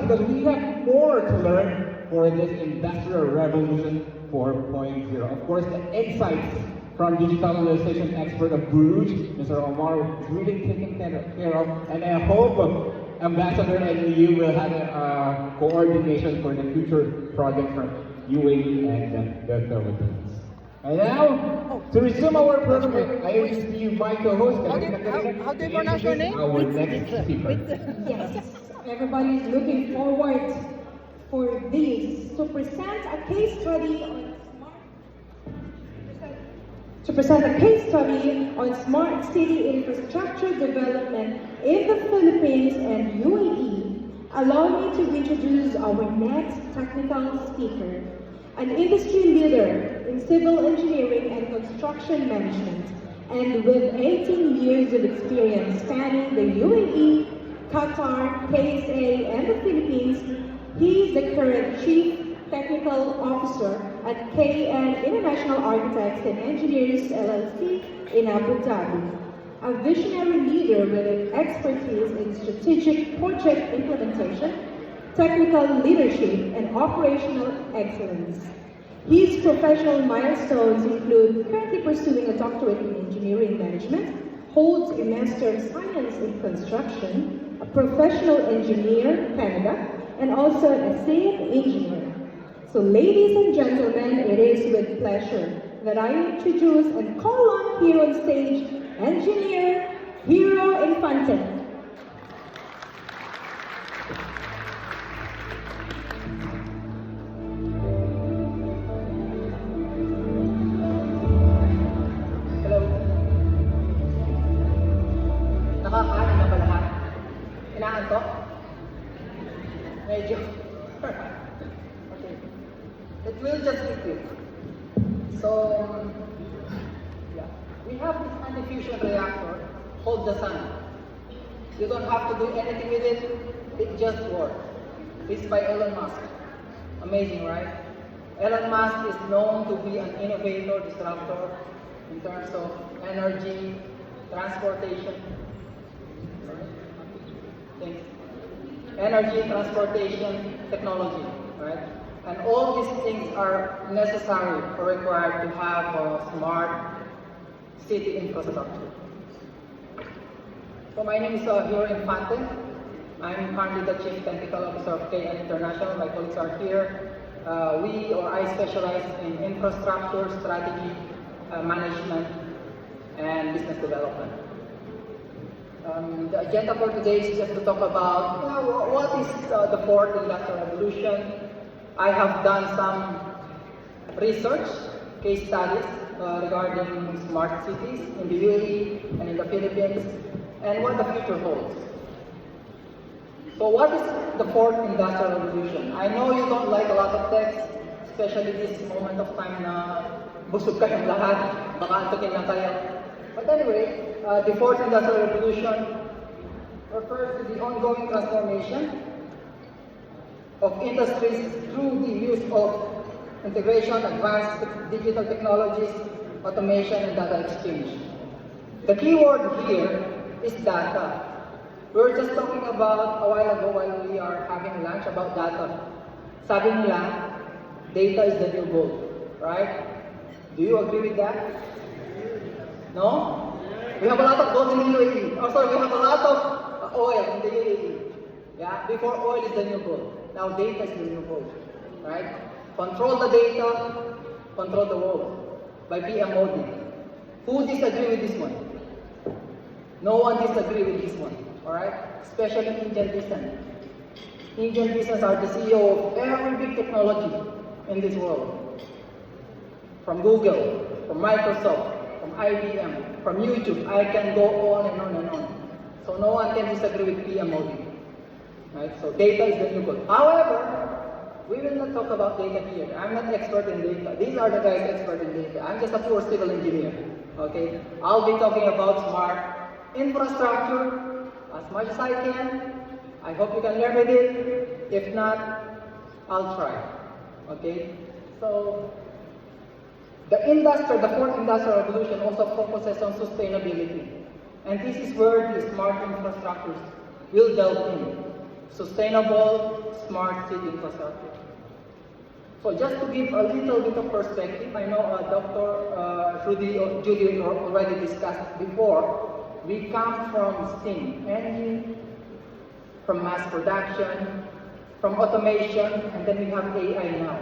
because we have more to learn for this Industrial Revolution 4.0. Of course, the insights from digitalization expert of Bruges, Mr. Omar, is really taken care of, and I hope Ambassador and you will have a coordination for the future project from UAE and the Philippines. And now, to resume our program, I receive my co-host, How do you pronounce your name? our next speaker. Yes, everybody is looking forward for this to present a case study on smart city infrastructure development in the Philippines and UAE. Allow me to introduce our next technical speaker, an industry leader in civil engineering and construction management, and with 18 years of experience spanning the UAE, Qatar, KSA, and the Philippines. He is the current Chief Technical Officer at KN International Architects and Engineers LLC in Abu Dhabi, a visionary leader with expertise in strategic project implementation, technical leadership, and operational excellence. His professional milestones include currently pursuing a doctorate in engineering management, holds a Master of Science in Construction, a professional engineer, Canada, and also a civil engineer. So ladies and gentlemen, it is with pleasure that I introduce and call on here on stage, Engineer Hero Infante. Hello. Nakakain na ba lahat? Inaantok? Medyo. Okay. It will just be quick. So, yeah. We have this anti-fusion reactor called the sun. You don't have to do anything with it. It just works. It's by Elon Musk. Amazing, right? Elon Musk is known to be an innovator, disruptor in terms of energy, transportation. Thanks. Energy, transportation, technology, right? And all these things are necessary or required to have a smart city infrastructure. So my name is Hero Infante. I'm currently the Chief Technical Officer of KN International. My colleagues are here. I specialize in infrastructure, strategy, management, and business development. The agenda for today is just to talk about what is the fourth industrial revolution. I have done some research, case studies regarding smart cities in the UAE and in the Philippines, and what the future holds. So what is the fourth industrial revolution? I know you don't like a lot of text, especially this moment of time na busog kayong lahat, baka antukin lang kayo. But anyway, the fourth industrial revolution refers to the ongoing transformation of industries through the use of integration, advanced digital technologies, automation, and data exchange. The key word here is data. We were just talking about a while ago while we are having lunch about data. Sabi nila, data is the new gold, right? Do you agree with that? No? We have a lot of gold in the UAE. Oh, sorry, we have a lot of oil in the UAE. Yeah, before oil is the new gold. Now data is the new gold, right? Control the data, control the world by PM Modi. Who disagree with this one? No one disagree with this one, all right? Especially Indian business. Indian business are the CEO of every big technology in this world. From Google, from Microsoft, from IBM, from YouTube, I can go on and on and on. So no one can disagree with PM Modi. Right? So data is the new gold. However, we will not talk about data here. I'm not expert in data. These are the guys expert in data. I'm just a pure civil engineer. Okay? I'll be talking about smart infrastructure as much as I can. I hope you can learn with it. If not, I'll try. Okay? So the fourth industrial revolution also focuses on sustainability. And this is where the smart infrastructures will delve in. sustainable smart city infrastructure. So just to give a little bit of perspective, I know Dr. Judy already discussed before, we come from steam engine, from mass production, from automation, and then we have AI now.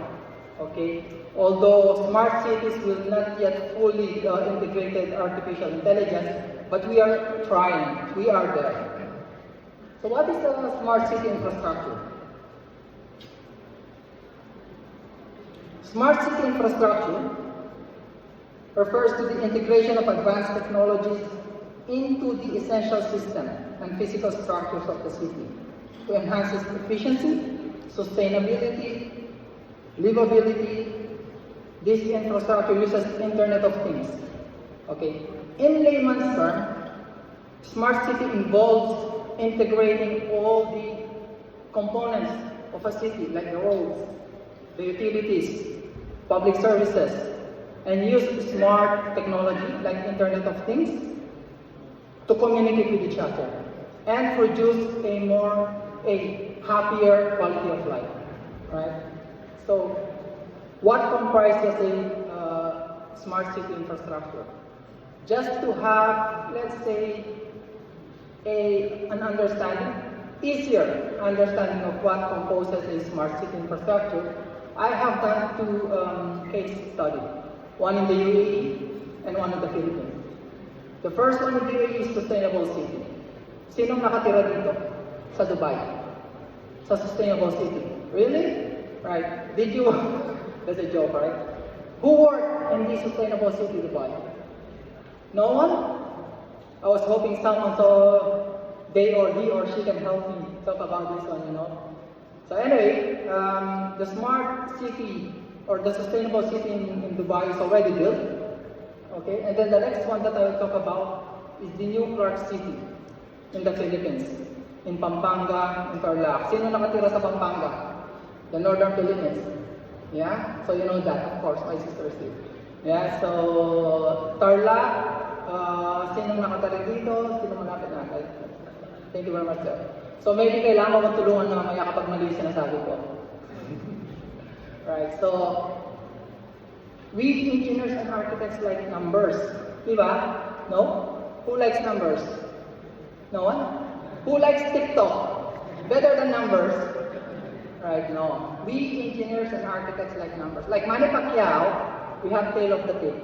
Okay? Although smart cities will not yet fully integrated artificial intelligence, but we are trying, we are there. So what is a smart city infrastructure? Smart city infrastructure refers to the integration of advanced technologies into the essential system and physical structures of the city to enhance its efficiency, sustainability, livability. This infrastructure uses Internet of Things. Okay. In layman's term, smart city involves integrating all the components of a city, like the roads, the utilities, public services, and use smart technology like Internet of Things to communicate with each other and produce a happier quality of life, right? So, what comprises a smart city infrastructure? Just to have, let's say, an understanding, easier understanding of what composes a smart city infrastructure, I have done two case studies, one in the UAE and one in the Philippines. The first one in the UAE is sustainable city. Sinong nakatira dito sa Dubai? Sa sustainable city? Really? Right. Did you, that's a joke, right? Who worked in the sustainable city, Dubai? No one? I was hoping someone so they or he or she can help me talk about this one, you know. So anyway, the smart city or the sustainable city in Dubai is already built. Okay, and then the next one that I will talk about is the new Clark City in the Philippines, in Pampanga, in Tarlac. Sino nakatira sa Pampanga? The northern Philippines. Yeah, so you know that, of course, my sister did. Yeah, so Tarlac, sino nakatira dito? Sino malapit natin? Thank you very much, sir. So maybe kailangan mo tulungan na mamaya kapag mali yung sinasabi ko. Right, so we engineers and architects like numbers. Diba? No? Who likes numbers? No one? Who likes TikTok? Better than numbers? Right, no. We engineers and architects like numbers. Like Manny Pacquiao, we have tail of the tape.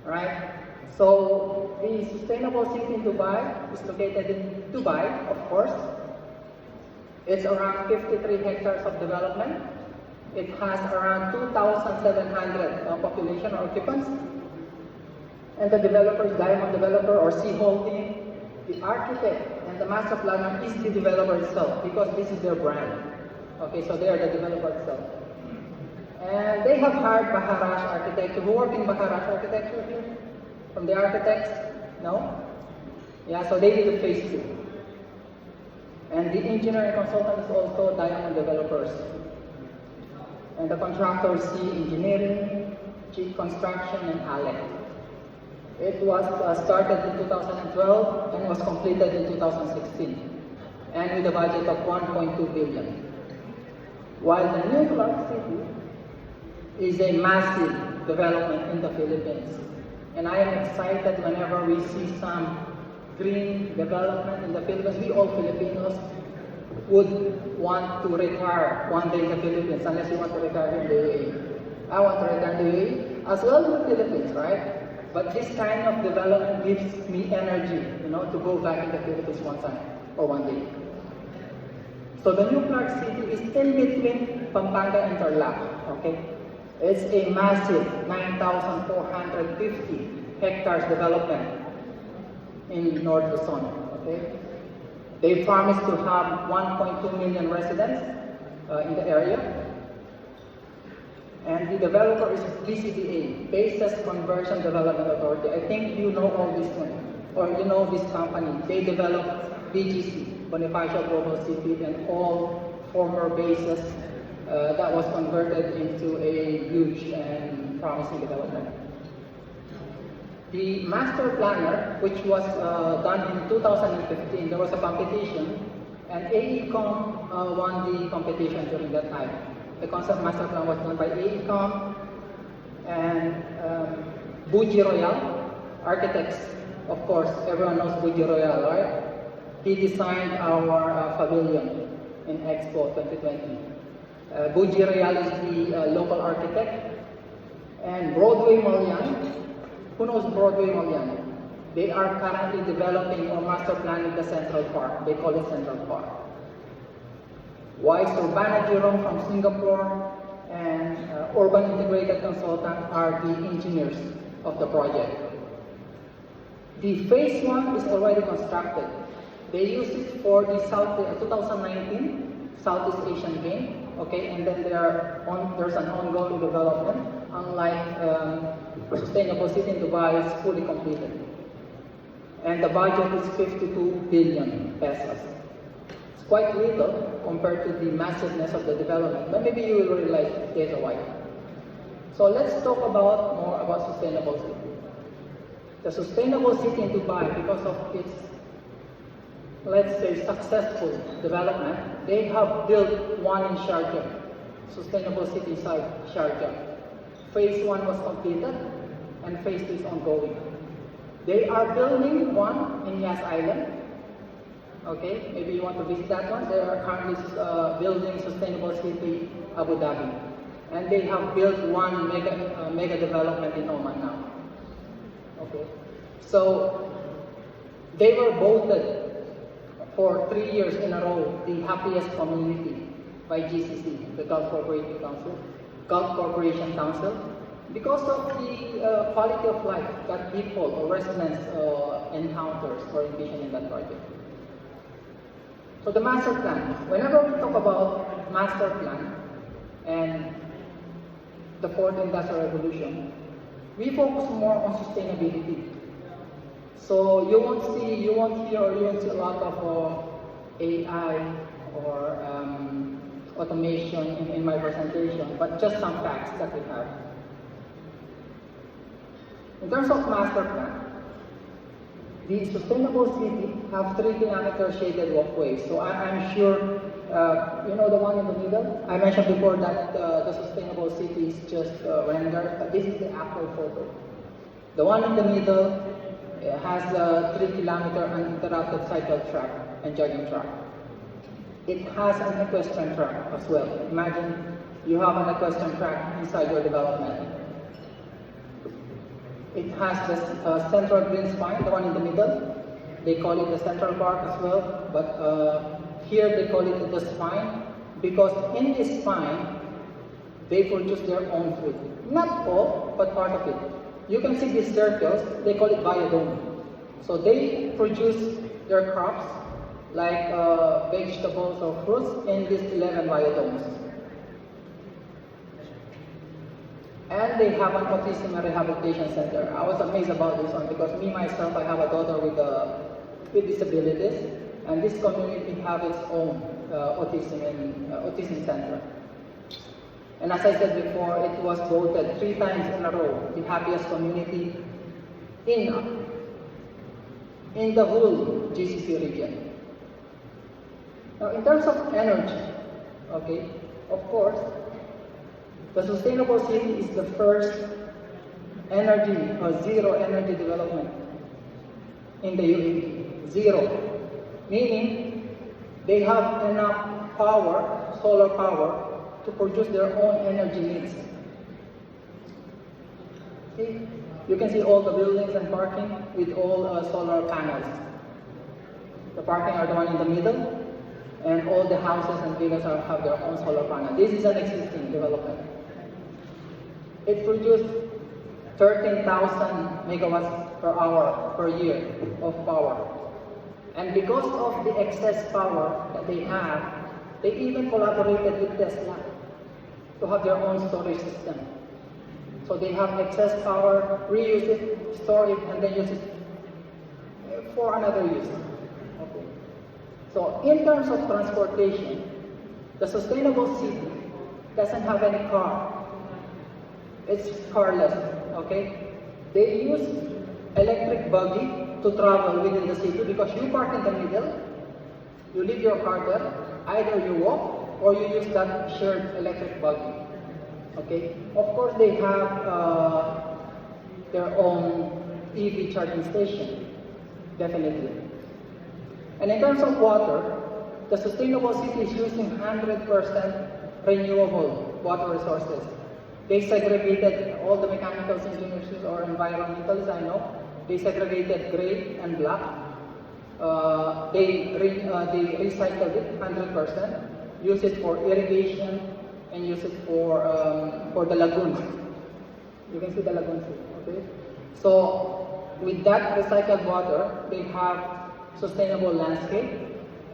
Right? So, the sustainable city in Dubai is located in Dubai, of course. It's around 53 hectares of development. It has around 2,700 population or occupants. And the developer is Diamond Developer or Sea Holding. The architect and the master planner is the developer itself because this is their brand. Okay, so they are the developer itself. And they have hired Baharash Architecture. Who work in Baharash Architecture here? From the architects? No? Yeah, so they did the phase 2. And the engineering consultant is also Diamond Developers. And the contractors C Engineering, Chief Construction, and ALEC. It was started in 2012 and was completed in 2016. And with a budget of 1.2 billion. While the new Clark City is a massive development in the Philippines. And I am excited whenever we see some green development in the Philippines. We all Filipinos would want to retire one day in the Philippines, unless you want to retire in the UAE. I want to retire in the UAE, as well in the Philippines, right? But this kind of development gives me energy, you know, to go back in the Philippines one time, or one day. So the new Clark City is in between Pampanga and Tarlac, okay? It's a massive 9,450 hectares development in North Luzon, okay? They promise to have 1.2 million residents in the area. And the developer is BCDA, Basis Conversion Development Authority. I think you know all this one, or you know this company. They developed BGC, Bonifacio Global City, and all former bases that was converted into a huge and promising development. The master planner, which was done in 2015, there was a competition And AECOM won the competition during that time. The concept master plan was done by AECOM and Buji Royal Architects. Of course, everyone knows Buji Royal, right? He designed our pavilion in Expo 2020. Buji Royal is the local architect. And Broadway Malian, who knows Broadway Malian? They are currently developing or master planning the Central Park. They call it Central Park. Wise Urbana Jerome from Singapore and Urban Integrated Consultant are the engineers of the project. The phase 1 is already constructed. They use it for the 2019 Southeast Asian Game, okay, and then there's an ongoing development, unlike Sustainable City in Dubai is fully completed. And the budget is 52 billion pesos. It's quite little compared to the massiveness of the development, but maybe you will realize later why. So let's talk more about Sustainable City. The Sustainable City in Dubai, because of its, let's say, successful development, they have built one in Sharjah, Sustainable City inside Sharjah. Phase 1 was completed, and phase 2 is ongoing. They are building one in Yas Island. Okay, maybe you want to visit that one. They are currently building Sustainable City Abu Dhabi. And they have built one mega development in Oman now. Okay, so they were voted for 3 years in a row the happiest community by GCC, the Gulf Corporation Council, because of the quality of life that people or residents encounters or envision in that project. So the master plan, whenever we talk about master plan and the fourth industrial revolution, we focus more on sustainability. So you won't hear or you won't see a lot of AI or automation in my presentation, but just some facts that we have. In terms of master plan, the Sustainable City have 3-kilometer shaded walkways. So I'm sure, you know the one in the middle? I mentioned before that the Sustainable City is just rendered, but this is the actual photo. The one in the middle has a 3-kilometer uninterrupted cycle track and jogging track. It has an equestrian track as well. Imagine you have an equestrian track inside your development. It has the central green spine, the one in the middle. They call it the Central Park as well, but here they call it the spine because in this spine, they produce their own food. Not all, but part of it. You can see these circles, they call it biodome. So they produce their crops, like vegetables or fruits, in these 11 biodomes. And they have an autism rehabilitation center. I was amazed about this one because me myself, I have a daughter with disabilities, and this community have its own autism center. And as I said before, it was voted 3 times in a row the happiest community in the whole GCC region. Now, in terms of energy, okay, of course, the Sustainable City is the first energy or zero energy development in the UAE. Zero. Meaning they have enough power, solar power, to produce their own energy needs. See? You can see all the buildings and parking with all solar panels. The parking are the one in the middle, and all the houses and villas have their own solar panel. This is an existing development. It produced 13,000 megawatts per hour per year of power. And because of the excess power that they have, they even collaborated with Tesla to have their own storage system. So they have excess power, reuse it, store it, and then use it for another use. Okay. So in terms of transportation, the Sustainable City doesn't have any car. It's carless, okay? They use electric buggy to travel within the city because you park in the middle, You leave your car there, either you walk or you use that shared electric buggy. Okay? Of course, they have their own EV charging station, definitely. And in terms of water, the sustainable city is using 100% renewable water resources. They segregated all the mechanical engineers or environmentalists I know. They segregated gray and black. They recycled it 100%, use it for irrigation, and use it for the lagoons. You can see the lagoons, okay? So with that recycled water, they have sustainable landscape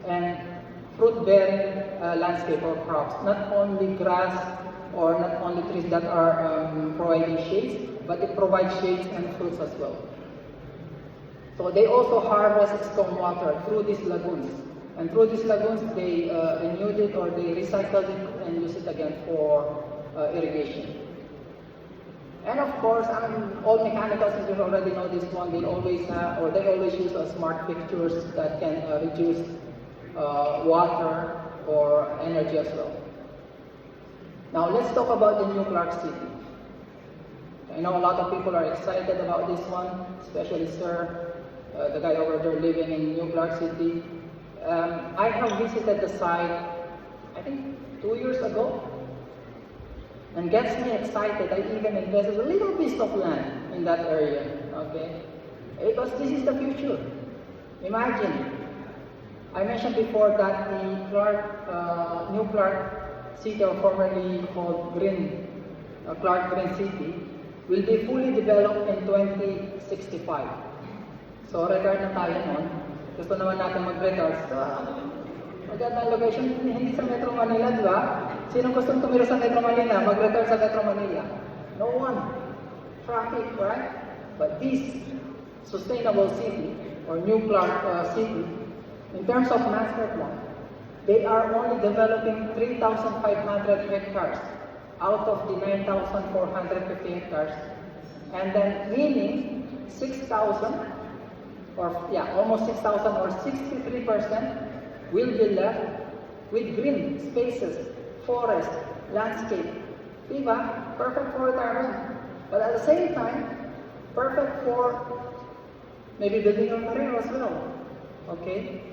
and fruit-bearing landscape or crops. Not only grass or not only trees that are providing shades, but it provides shades and fruits as well. So they also harvest stormwater through these lagoons. And through these lagoons, they renewed it or they recycled it and use it again for irrigation. And of course, all mechanical engineers already know this one. They always have, or they always use smart fixtures that can reduce water or energy as well. Now let's talk about the New Clark City. I know a lot of people are excited about this one, especially Sir, the guy over there living in New Clark City. I have visited the site, I think 2 years ago, and gets me excited. I even invested a little piece of land in that area, okay? Because this is the future. Imagine, I mentioned before that the New Clark City, or formerly called Clark Green City, will be fully developed in 2065. So, retard na tayo nun. Gusto naman natin mag-retard sa magandang location, hindi sa Metro Manila, di ba? Sino gustong tumira sa Metro Manila, mag-retard sa Metro Manila? No one. Traffic, right? But this sustainable city, or New Clark City, in terms of master plan, they are only developing 3,500 hectares out of the 9,450 hectares. And then meaning 6,000, or yeah, almost 6,000 or 63% will be left with green spaces, forest, landscape. Diba? Perfect for retirement. But at the same time, perfect for maybe building your career as well. Okay?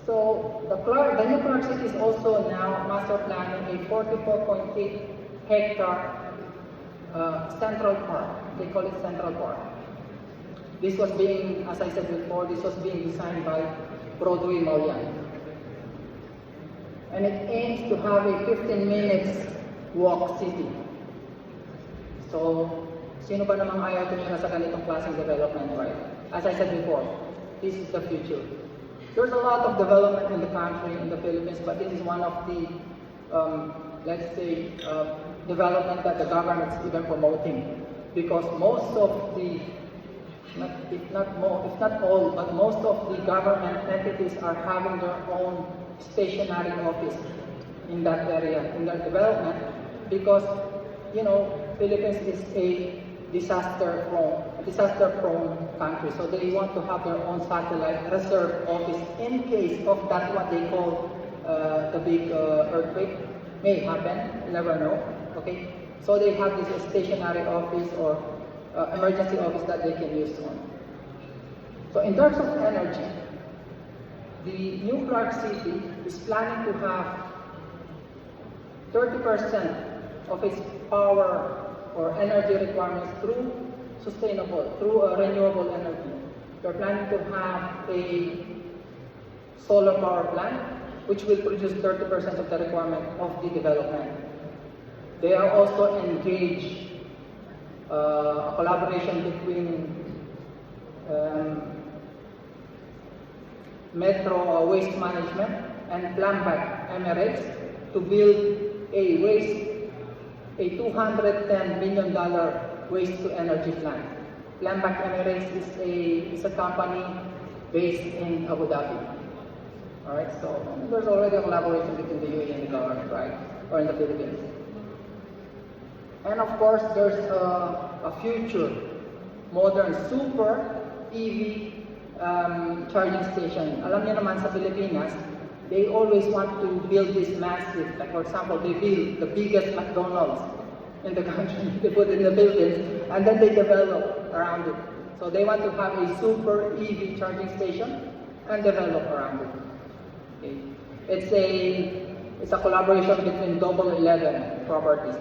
So the New Clark City is also now master planning a 44.8 hectare Central Park. They call it Central Park. This was being, as I said before, this was being designed by Broadway Malian. And it aims to have a 15 minutes walk city. So, sino ba namang ayaw tumira sa ganitong klaseng development, right? As I said before, this is the future. There's a lot of development in the country, in the Philippines, but this is one of the, let's say, development that the government is even promoting. Because most of the, if not all, but most of the government entities are having their own stationary office in that area, in that development, because, you know, Philippines is a disaster-prone country, so they want to have their own satellite reserve office in case of that what they call the big earthquake may happen. You never know. Okay, so they have this stationary office or emergency office that they can use on. So in terms of energy, the New Clark City is planning to have 30% of its power or energy requirements through renewable energy. They're planning to have a solar power plant, which will produce 30% of the requirement of the development. They are also engaged a collaboration between Metro Waste Management and Plambag Emirates to build a $210 million waste-to-energy plant. Plambag Emirates is a company based in Abu Dhabi. Alright, so there's already a collaboration between the UAE and the government, right? Or in the Philippines. And of course, there's a future modern super EV charging station. Alam niyo naman sa Pilipinas, they always want to build this massive, like for example, they build the biggest McDonald's in the country, they put it in the Philippines, and then they develop around it. So they want to have a super EV charging station and develop around it. Okay. It's a collaboration between Double 11 Properties.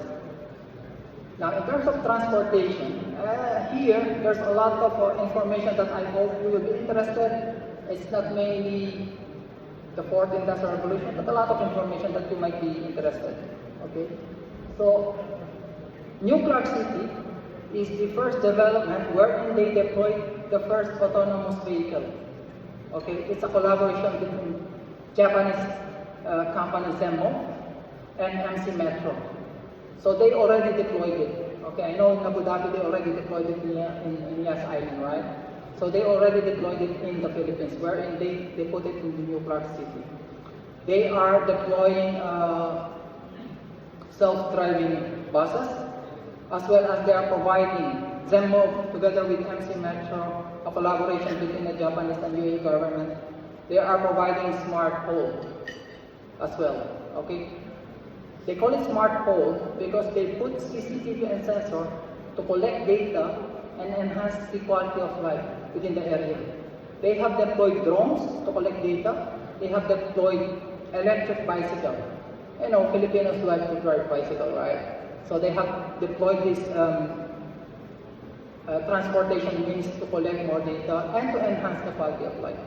Now, in terms of transportation, here there's a lot of information that I hope you will be interested. It's not mainly the fourth industrial revolution, but a lot of information that you might be interested. Okay, so New Clark City is the first development wherein they deployed the first autonomous vehicle. Okay, it's a collaboration between Japanese company Zemmo and MC Metro. So they already deployed it. Okay, I know in Abu Dhabi they already deployed it in Yas Island, right? So they already deployed it in the Philippines, wherein they put it in the New Clark City. They are deploying self-driving buses, as well as they are providing Zemmo together with MC Metro, a collaboration between the Japanese and UAE government. They are providing smart pole as well. Okay, they call it smart pole because they put CCTV and sensor to collect data and enhance the quality of life within the area. They have deployed drones to collect data. They have deployed electric bicycle. You know, Filipinos like to drive bicycle, right? So they have deployed this transportation means to collect more data and to enhance the quality of life.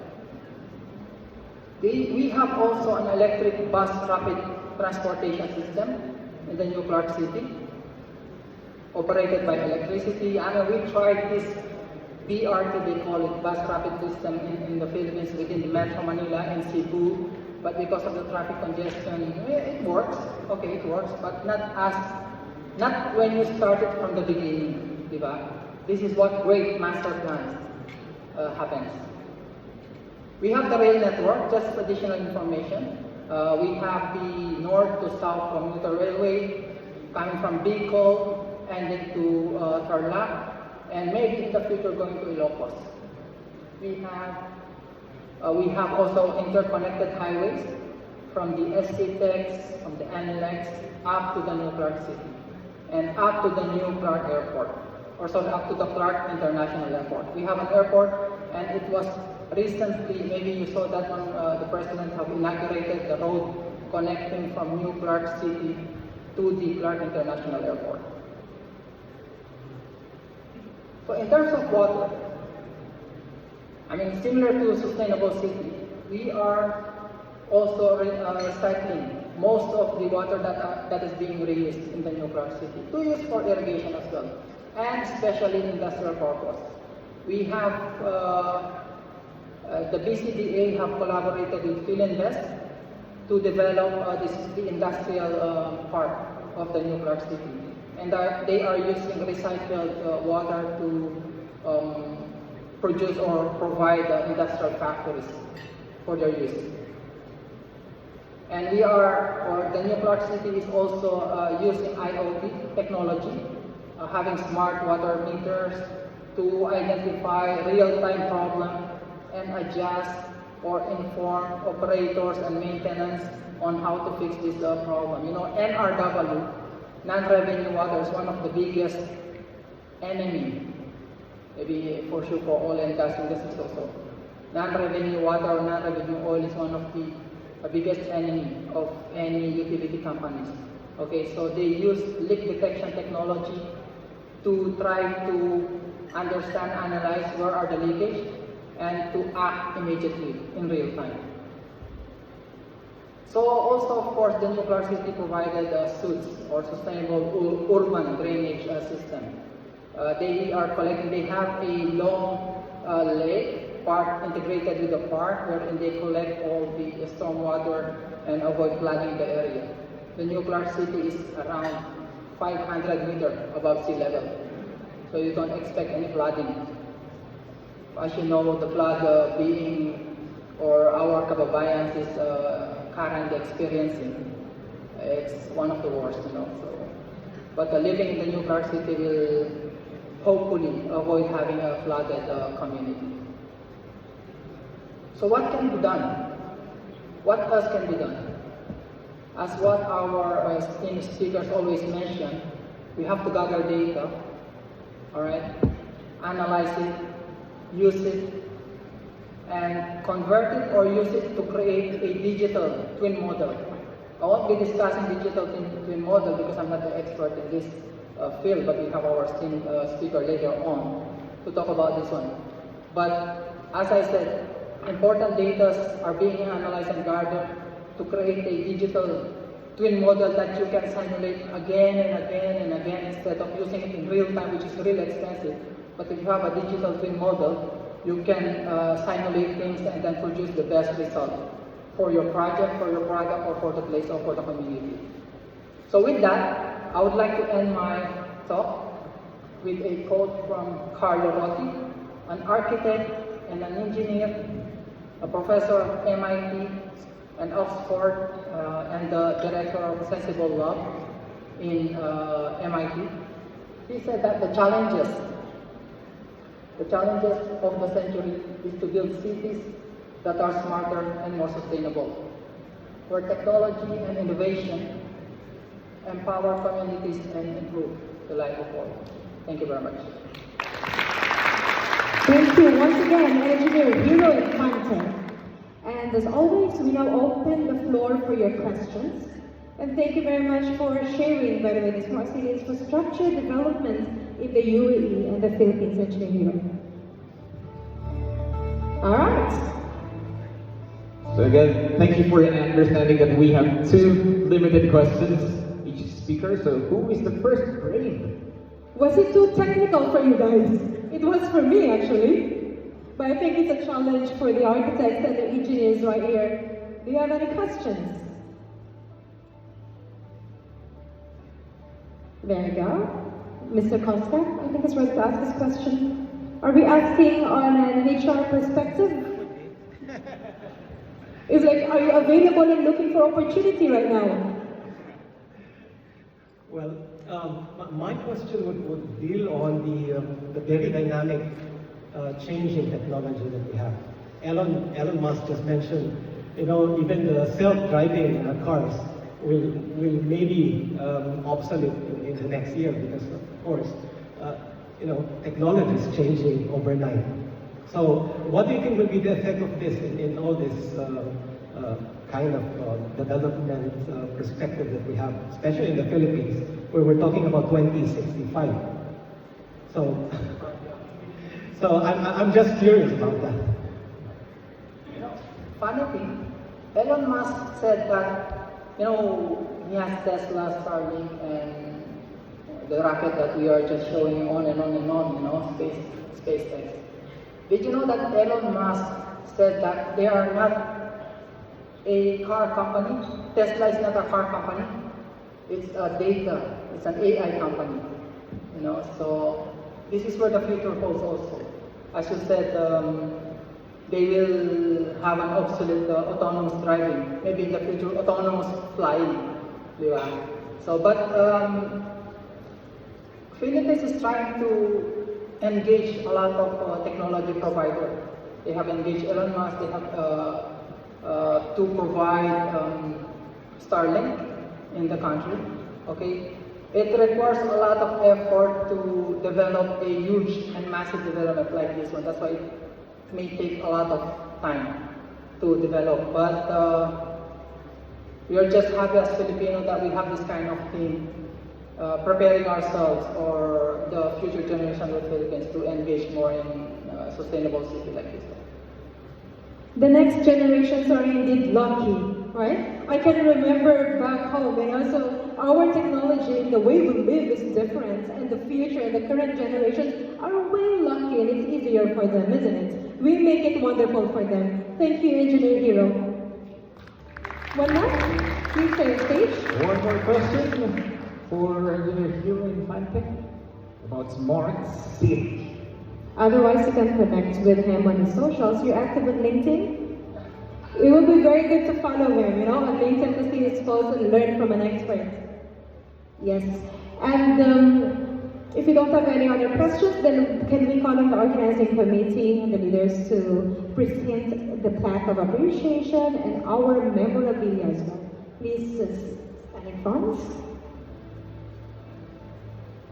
We have also an electric bus rapid transportation system in the New Clark City, operated by electricity. And we tried this BRT, they call it, bus rapid system in the Philippines within the Metro Manila and Cebu. But because of the traffic congestion, it works. Okay, it works, but not when you started from the beginning, diba? This is what great master plans happens. We have the rail network, just additional information. We have the north to south commuter railway coming from Bicol and then to Tarlac, and maybe in the future going to Ilocos. We have also interconnected highways from the SCTEX, from the NLX, up to the New Clark City, and up to the New Clark Airport, or sorry, up to the Clark International Airport. We have an airport, and it was recently, maybe you saw that when the President have inaugurated the road connecting from New Clark City to the Clark International Airport. So in terms of water, I mean, similar to Sustainable City, we are also recycling most of the water that is being reused in the New Clark City to use for irrigation as well, and especially industrial purpose. We have the BCDA have collaborated with Philinvest to develop the industrial part of the New Clark City, and they are using recycled water to produce or provide industrial factories for their use. And the New Clark City is also using IoT technology, having smart water meters to identify real-time problem and adjust or inform operators and maintenance on how to fix this problem. You know, NRW, non-revenue water, is one of the biggest enemy, maybe for sure for oil and gas industries also. Non-revenue water or non-revenue oil is one of the biggest enemy of any utility companies. Okay, so they use leak detection technology to try to understand, analyze where are the leakage, and to act immediately in real time. So also, of course, the New Clark City provided SUDS, or Sustainable Urban Drainage System. They have a long lake park integrated with the park wherein they collect all the stormwater and avoid flooding the area. The New Clark City is around 500 meters above sea level, so you don't expect any flooding. As you know, the flood or our kababayans is currently experiencing, it's one of the worst, you know. So, but living in the New Clark City will hopefully avoid having a flooded community. So what can be done? what else can be done? As what our esteemed speakers always mention, we have to gather data, all right, analyze it, use it, and convert it or use it to create a digital twin model. I won't be discussing digital twin model because I'm not the expert in this field, but we have our esteemed speaker later on to talk about this one. But as I said, important data are being analyzed and gathered to create a digital twin model that you can simulate again and again and again instead of using it in real time, which is really expensive. But if you have a digital twin model, you can simulate things and then produce the best result for your project, for your product, or for the place, or for the community. So with that, I would like to end my talk with a quote from Carlo Rotti, an architect and an engineer, a professor of MIT and Oxford, and the director of Sensible Lab in MIT. He said that the challenges of the century is to build cities that are smarter and more sustainable, where technology and innovation empower communities and improve the life of all. Thank you very much. Thank you once again, Engineer Hero Infante. And as always, we now open the floor for your questions. And thank you very much for sharing, by the way, the Smart City Infrastructure Development in the UAE and the Philippines, Engineer Hero. All right. So again, thank you for understanding that we have 2 limited questions each speaker. So who is the first brave? Was it too technical for you guys? It was for me, actually. But I think it's a challenge for the architects and the engineers right here. Do you have any questions? There you go. Mr. Costa, I think it's right to ask this question. Are we asking on an HR perspective? It's like, are you available and looking for opportunity right now? Well, my question would deal on the very dynamic changing technology that we have. Elon Musk just mentioned, even the self-driving cars will maybe obsolete in the next year because, of course, technology is changing overnight. So, what do you think will be the effect of this in all this kind of development perspective that we have, especially in the Philippines, where we're talking about 2065? So I'm just curious about that. Funny thing, Elon Musk said that, he has Tesla, Starlink, and the rocket that we are just showing on and on and on, SpaceX. Did you know that Elon Musk said that they are not a car company? Tesla is not a car company. It's it's an AI company. So this is where the future holds also. As you said, they will have an obsolete autonomous driving. Maybe in the future, autonomous flying. So, but Philippines is trying to engage a lot of technology providers. They have engaged Elon Musk. They have to provide Starlink in the country. Okay, it requires a lot of effort to develop a huge and massive development like this one. That's why it may take a lot of time to develop. But we are just happy as Filipinos that we have this kind of team preparing ourselves for the future generation of the Philippines to engage more in sustainable city like this. The next generations are indeed lucky, right? I can remember back home, so our technology, the way we live is different, and the future and the current generations are way lucky, and it's easier for them, isn't it? We make it wonderful for them. Thank you, Engineer Hero. One last, please share your stage. One more question for Engineer Hero Infante about Smart City. Otherwise, you can connect with him on his socials. You're active on LinkedIn? It would be very good to follow him, on LinkedIn to see his posts and learn from an expert. Yes. And If you don't have any other questions, then can we call on the organizing committee and the leaders to present the plaque of appreciation and our memorabilia as well? Please stand in front.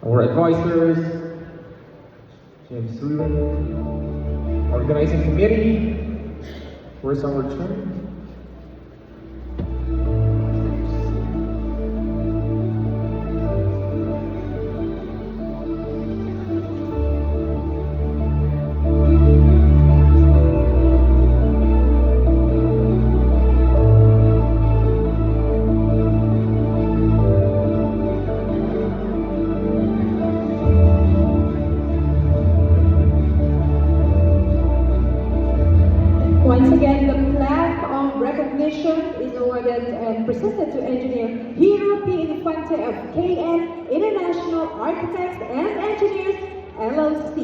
Our advisors, James Ruben, organizing committee, where's our turn? Once again, the plaque of recognition is awarded and presented to Engineer Hero P. Infante of KN International Architects and Engineers, LLC.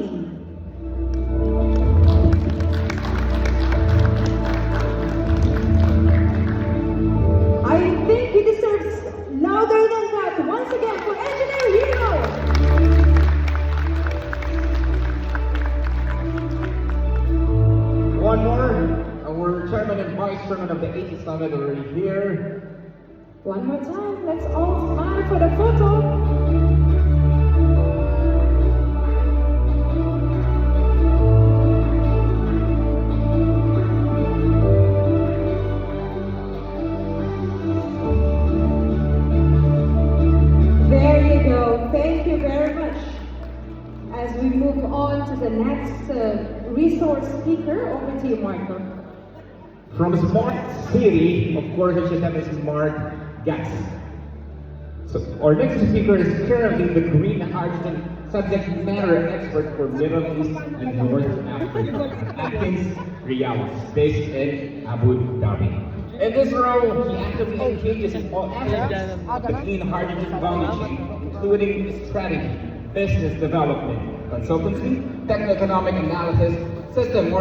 I think he deserves louder than that. Once again, for Engineer Hero! One more. Our chairman and vice chairman of the 80th Summit are here. One more time, let's all smile for the photo. There you go. Thank you very much. As we move on to the next resource speaker, over to you, Marco. From Smart City, of course, we should have a smart gas. So our next speaker is currently the green hydrogen subject matter expert for Middle East and North Africa, Atkins Riawas, based in Abu Dhabi. In this role, he actively engages in all aspects of the clean hydrogen value chain, including strategy, business development, consultancy, techno-economic analysis, system